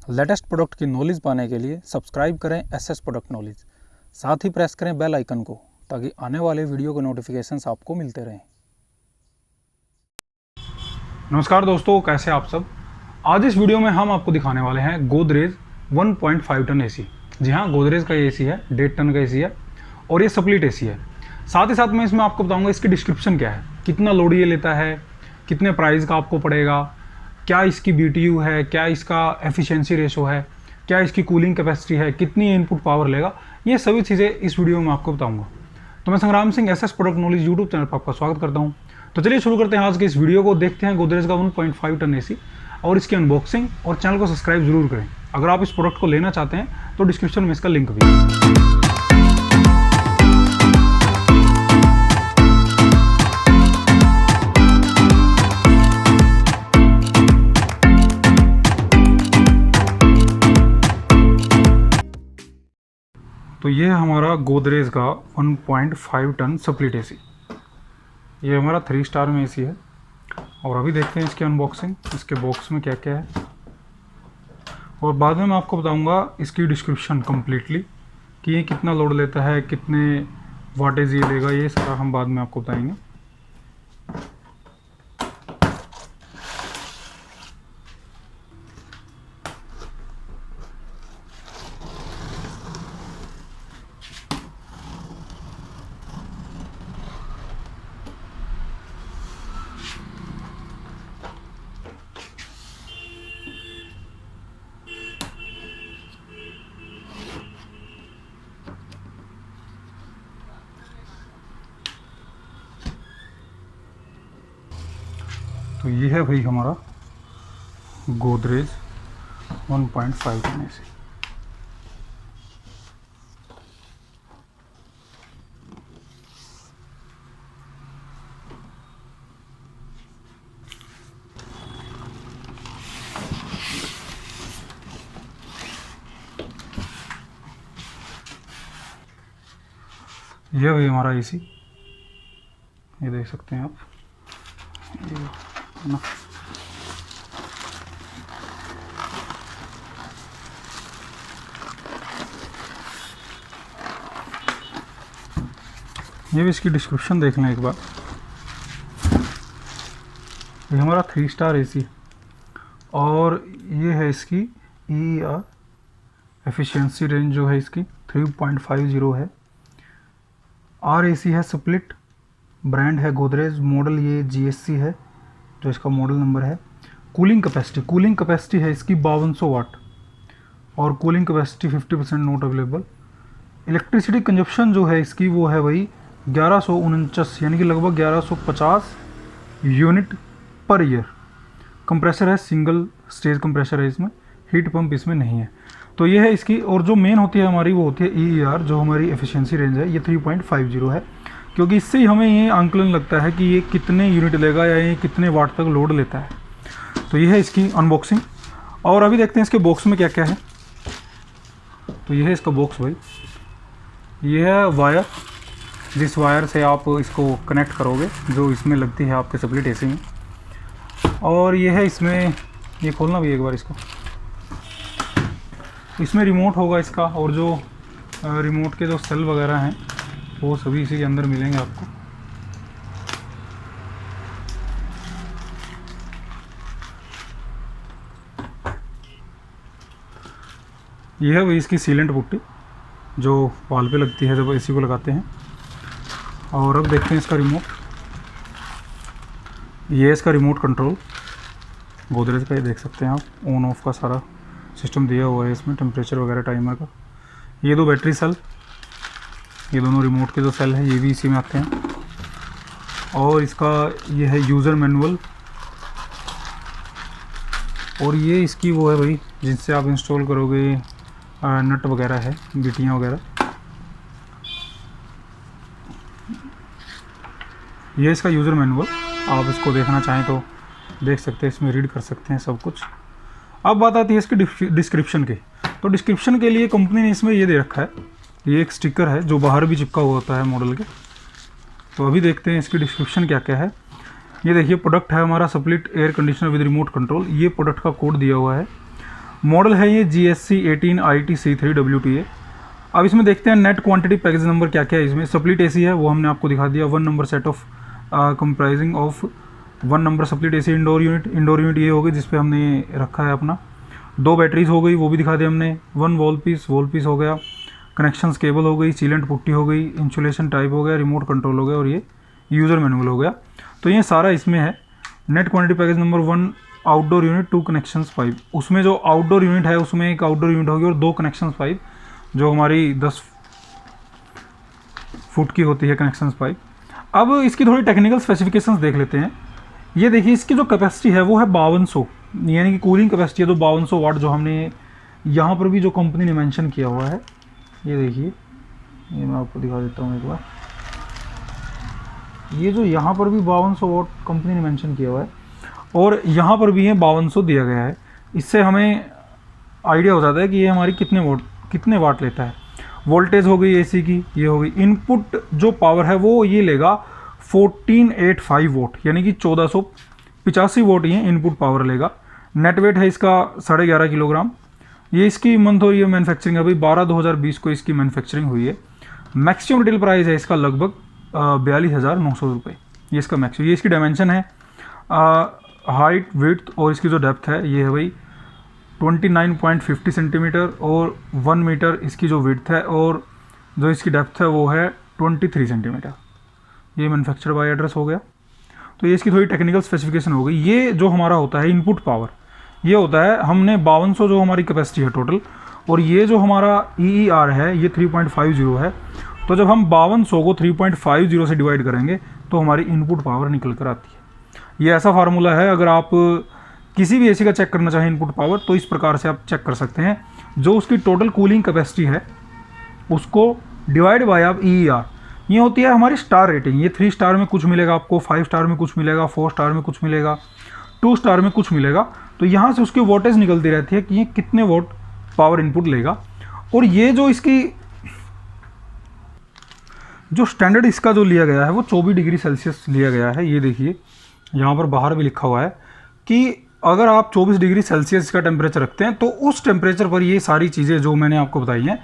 Latest product की knowledge पाने के लिए सब्सक्राइब करें एसएस प्रोडक्ट नॉलेज, साथ ही प्रेस करें बेल आइकन को ताकि आने वाले वीडियो के नोटिफिकेशंस आपको मिलते रहें। नमस्कार दोस्तों, कैसे आप सब। आज इस वीडियो में हम आपको दिखाने वाले हैं गोदरेज 1.5 टन एसी। जी हाँ, गोदरेज का एसी है, 1.5 टन का एसी है और ये स्प्लिट एसी है। साथ ही साथ मैं इसमें आपको बताऊंगा इसकी डिस्क्रिप्शन क्या है, कितना लोड ये लेता है, कितने प्राइस का आपको पड़ेगा, क्या इसकी BTU है, क्या इसका एफिशिएंसी रेशो है, क्या इसकी कूलिंग कैपेसिटी है, कितनी इनपुट पावर लेगा, ये सभी चीज़ें इस वीडियो में आपको बताऊंगा। तो मैं संग्राम Singh SS product knowledge YouTube channel पर आपका स्वागत करता हूँ। तो चलिए शुरू करते हैं आज के इस वीडियो को। देखते हैं गोदरेज का 1.5 टन एसी और इसकी अनबॉक्सिंग, और चैनल को सब्सक्राइब जरूर करें। अगर आप इस प्रोडक्ट को लेना चाहते हैं तो डिस्क्रिप्शन में इसका लिंक भी है। तो ये है हमारा गोदरेज का 1.5 टन स्प्लिट एसी। ये हमारा 3 स्टार में एसी है और अभी देखते हैं इसकी अनबॉक्सिंग, इसके बॉक्स में क्या क्या है, और बाद में मैं आपको बताऊंगा इसकी डिस्क्रिप्शन कम्प्लीटली कि ये कितना लोड लेता है, कितने वाटेज ये लेगा, ये सारा हम बाद में आपको बताएंगे। तो ये है भाई हमारा गोदरेज 1.5 टन एसी। ये भाई हमारा एसी, ये देख सकते हैं आप, ये ना ये भी इसकी डिस्क्रिप्शन देख लें एक बार। ये हमारा 3 स्टार एसी और ये है इसकी EER एफिशिएंसी रेंज जो है इसकी 3.50 है। RAC है स्प्लिट, ब्रांड है गोदरेज, मॉडल ये GSC है जो इसका मॉडल नंबर है। कूलिंग कैपेसिटी है इसकी 5200 वाट और cooling capacity 50% not available. Electricity consumption जो है इसकी वो है वही 1149, यानी कि लगभग 1150 यूनिट पर ईयर। कंप्रेसर है, सिंगल स्टेज कंप्रेसर है इसमें, हीट पंप इसमें नहीं है। तो ये है इसकी, और जो मेन होती है हमारी वो होती है EER, जो हमारी एफिशिएंसी रेंज है, ये 3.50 है, क्योंकि इससे ही हमें ये आंकलन लगता है कि ये कितने यूनिट लेगा या ये कितने वाट तक लोड लेता है। तो ये है इसकी अनबॉक्सिंग, और अभी देखते हैं इसके बॉक्स में क्या क्या है। तो ये है इसका बॉक्स भाई, ये है वायर, जिस वायर से आप इसको कनेक्ट करोगे, जो इसमें लगती है आपके स्प्लिट एसी में। और ये है इसमें, ये खोलना भी एक बार इसको, इसमें रिमोट होगा इसका, और जो रिमोट के जो सेल वगैरह हैं वो सभी इसी के अंदर मिलेंगे आपको। यह है वही इसकी सीलेंट पुट्टी जो वाल पे लगती है जब एसी को लगाते हैं। और अब देखते हैं इसका रिमोट। ये है इसका रिमोट कंट्रोल गोदरेज का, ये देख सकते हैं आप, ऑन ऑफ का सारा सिस्टम दिया हुआ है इसमें, टेम्परेचर वगैरह, टाइमर का। ये 2 बैटरी सेल, ये दोनों रिमोट के जो सेल हैं ये भी इसी में आते हैं। और इसका ये है यूज़र मैनुअल, और ये इसकी वो है भाई जिनसे आप इंस्टॉल करोगे नट वगैरह है, गिटियाँ वगैरह। ये इसका यूज़र मैनुअल, आप इसको देखना चाहें तो देख सकते हैं, इसमें रीड कर सकते हैं सब कुछ। अब बात आती है इसकी डिस्क्रिप्शन की। तो डिस्क्रिप्शन के लिए कंपनी ने इसमें ये दे रखा है, ये एक स्टिकर है जो बाहर भी चिपका हुआ होता है मॉडल के। तो अभी देखते हैं इसकी डिस्क्रिप्शन क्या क्या है। ये देखिए, प्रोडक्ट है हमारा split air conditioner with remote control, ये प्रोडक्ट का कोड दिया हुआ है। मॉडल है ये GSC 18IT C3WTA। अब इसमें देखते हैं नेट क्वांटिटी पैकेज नंबर क्या क्या है। इसमें स्प्लिट AC है, वो हमने आपको दिखा दिया। 1 number set of comprising of 1 number split AC indoor unit ये हो गई जिस पे हमने रखा है अपना। 2 बैटरीज हो गई, वो भी दिखा दिया हमने। 1 वॉल पीस हो गया। कनेक्शंस केबल हो गई, सीलेंट पुट्टी हो गई, इंसुलेशन टाइप हो गया, रिमोट कंट्रोल हो गया और ये यूज़र मैनुअल हो गया। तो ये सारा इसमें है। Net quantity package number 1 outdoor unit 2 connections 5। उसमें जो आउटडोर यूनिट है उसमें एक आउटडोर यूनिट होगी और 2 कनेक्शंस 5 जो हमारी 10 फुट की होती है कनेक्शंस 5। अब इसकी थोड़ी टेक्निकल स्पेसिफिकेशंस देख लेते हैं। ये देखिए इसकी जो कैपेसिटी है वो है 5200, यानी कि कूलिंग कैपेसिटी है तो 5200 वाट, जो हमने यहाँ पर भी जो कंपनी ने मेंशन किया हुआ है। ये देखिए, ये मैं आपको दिखा देता हूँ एक बार। ये जो यहाँ पर भी 5200 वाट कंपनी ने मेंशन किया हुआ है और यहाँ पर भी है 5200 दिया गया है। इससे हमें आइडिया हो जाता है कि ये हमारी कितने वाट लेता है। वोल्टेज हो गई AC की, ये हो गई। इनपुट जो पावर है वो ये लेगा 1485 वोट, यानी कि 1485 वोट ये इनपुट पावर लेगा। नेट वेट है इसका 11.5 किलोग्राम। ये इसकी मंथ और ये मैन्युफैक्चरिंग अभी 12/2020 को इसकी मैन्युफैक्चरिंग हुई है। मैक्सिमम रिटेल प्राइस है इसका लगभग 42,900 रुपये। ये इसका मैक्सिमम, ये इसकी डायमेंशन है। हाइट, विड्थ और इसकी जो डेप्थ है ये है भाई 29.50 सेंटीमीटर और 1 मीटर इसकी जो विड्थ है और जो इसकी डेप्थ है वो है 23 सेंटीमीटर। ये मैन्युफैक्चर बाय एड्रेस हो गया। तो ये इसकी थोड़ी टेक्निकल स्पेसिफिकेशन हो गई। ये जो हमारा होता है इनपुट पावर, ये होता है हमने 5200 जो हमारी कैपेसिटी है टोटल, और ये जो हमारा EER है ये 3.50 है। तो जब हम 5200 को 3.50 से डिवाइड करेंगे तो हमारी इनपुट पावर निकल कर आती है। ये ऐसा फार्मूला है, अगर आप किसी भी AC का चेक करना चाहें इनपुट पावर तो इस प्रकार से आप चेक कर सकते हैं। जो उसकी टोटल कूलिंग कैपेसिटी है उसको डिवाइड बाय आप EER, ये होती है हमारी स्टार रेटिंग। ये 3 स्टार में कुछ मिलेगा आपको, 5 स्टार में कुछ मिलेगा, 4 स्टार में कुछ मिलेगा, 2 स्टार में कुछ मिलेगा। तो यहाँ से उसकी वोल्टेज निकलती रहती है कि ये कितने वोट पावर इनपुट लेगा। और ये जो इसकी जो स्टैंडर्ड इसका जो लिया गया है वो 24 डिग्री सेल्सियस लिया गया है। ये देखिए यहाँ पर बाहर भी लिखा हुआ है कि अगर आप 24 डिग्री सेल्सियस का टेम्परेचर रखते हैं तो उस टेम्परेचर पर ये सारी चीज़ें जो मैंने आपको बताई हैं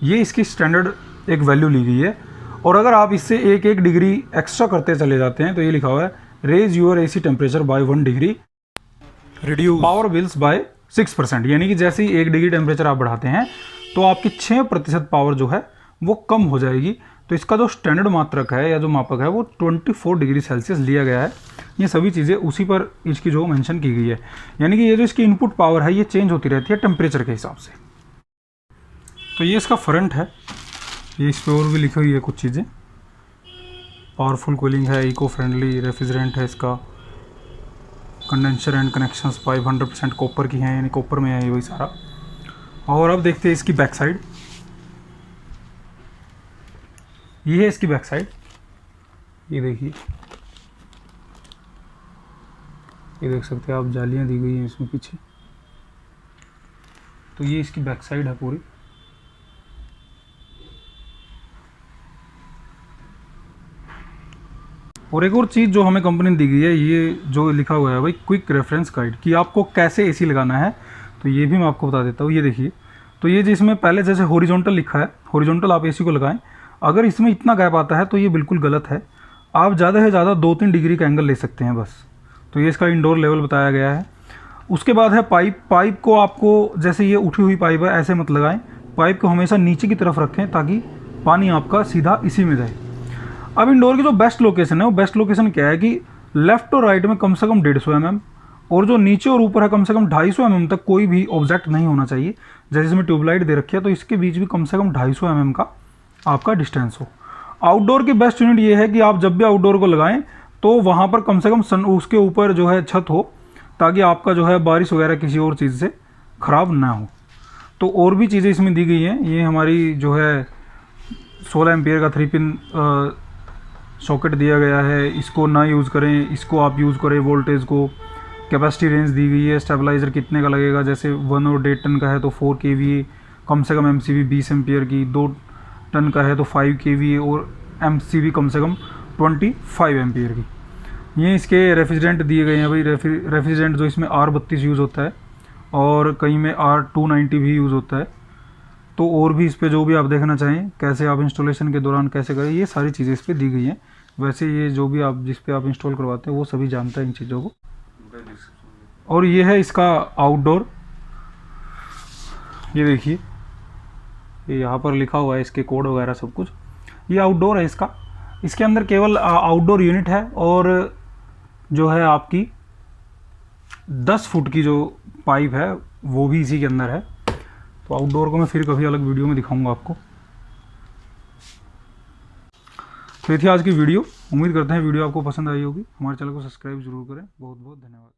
ये इसकी स्टैंडर्ड एक वैल्यू ली गई है। और अगर आप इससे 1 डिग्री एक्स्ट्रा करते चले जाते हैं तो ये लिखा हुआ है raise your AC temperature by 1 degree, reduce power bills by 6%। यानी कि जैसे ही 1 डिग्री टेम्परेचर आप बढ़ाते हैं तो आपकी 6% पावर जो है वो कम हो जाएगी। तो इसका जो स्टैंडर्ड मात्रक है या जो मापक है वो 24 डिग्री सेल्सियस लिया गया है। ये सभी चीज़ें उसी पर इसकी जो मेंशन की गई है, यानी कि ये जो इसकी इनपुट पावर है ये चेंज होती रहती है टेम्परेचर के हिसाब से। तो ये इसका फ्रंट है, ये इस पर और भी लिखी हुई है कुछ चीज़ें। पावरफुल कूलिंग है, इको फ्रेंडली रेफ्रिजरेंट है इसका, कंडेंसर एंड कनेक्शंस 500% कॉपर की हैं, यानी कॉपर में है ये वही सारा। और अब देखते हैं इसकी बैक साइड। ये है इसकी बैक साइड, ये देखिए, ये देख सकते हैं आप, जालियाँ दी गई हैं इसमें पीछे। तो ये इसकी बैक साइड है पूरी। और एक और चीज़ जो हमें कंपनी ने दी गई है, ये जो लिखा हुआ है भाई क्विक रेफरेंस गाइड, कि आपको कैसे AC लगाना है, तो ये भी मैं आपको बता देता हूँ। ये देखिए, तो ये जिसमें पहले जैसे हॉरिजॉन्टल लिखा है, हॉरिजॉन्टल आप AC को लगाएं। अगर इसमें इतना गैप आता है तो ये बिल्कुल गलत है। आप ज़्यादा से ज़्यादा 2-3 डिग्री का एंगल ले सकते हैं बस। तो ये इसका इंडोर लेवल बताया गया है। उसके बाद है पाइप को आपको, जैसे ये उठी हुई पाइप है ऐसे मत लगाएं, पाइप को हमेशा नीचे की तरफ रखें ताकि पानी आपका सीधा इसी में जाए। अब इंडोर की जो बेस्ट लोकेशन है वो बेस्ट लोकेशन क्या है कि लेफ्ट और राइट में कम से कम 150 mm, और जो नीचे और ऊपर है कम से कम 250 mm तक कोई भी ऑब्जेक्ट नहीं होना चाहिए। जैसे इसमें ट्यूबलाइट दे रखी है तो इसके बीच भी कम से कम 250 mm का आपका डिस्टेंस हो। आउटडोर की बेस्ट यूनिट ये है कि आप जब भी आउटडोर को लगाएं तो वहाँ पर कम से कम उसके ऊपर जो है छत हो, ताकि आपका जो है बारिश वगैरह किसी और चीज़ से ख़राब ना हो। तो और भी चीज़ें इसमें दी गई हैं। ये हमारी जो है 16 एम्पियर का 3 पिन सॉकेट दिया गया है, इसको ना यूज़ करें, इसको आप यूज़ करें वोल्टेज को। कैपेसिटी रेंज दी गई है, स्टेबलाइज़र कितने का लगेगा, जैसे 1 और 1.5 टन का है तो 4 kVA, कम से कम MCV 20 एम्पियर की, 2 टन का है तो 5 kVA और MCV कम से कम 25 एम्पियर की। ये इसके रेफ्रिजरेंट दिए गए हैं भाई। रेफ्रिजरेंट जो इसमें R32 यूज़ होता है और कहीं में R290 भी यूज़ होता है। तो और भी इस पे जो भी आप देखना चाहें, कैसे आप इंस्टॉलेशन के दौरान कैसे करें, ये सारी चीज़ें इस पे दी गई हैं। वैसे ये जो भी आप जिस पे आप इंस्टॉल करवाते हैं वो सभी जानता है इन चीज़ों को। और ये है इसका आउटडोर, ये देखिए ये यहाँ पर लिखा हुआ है इसके कोड वगैरह सब कुछ। ये आउटडोर है इसका। इसके अंदर केवल आउटडोर यूनिट है और जो है आपकी 10 फुट की जो पाइप है वो भी इसी के अंदर है। तो आउटडोर को मैं फिर कभी अलग वीडियो में दिखाऊंगा आपको। तो ये थी आज की वीडियो। उम्मीद करते हैं वीडियो आपको पसंद आई होगी। हमारे चैनल को सब्सक्राइब जरूर करें। बहुत बहुत धन्यवाद।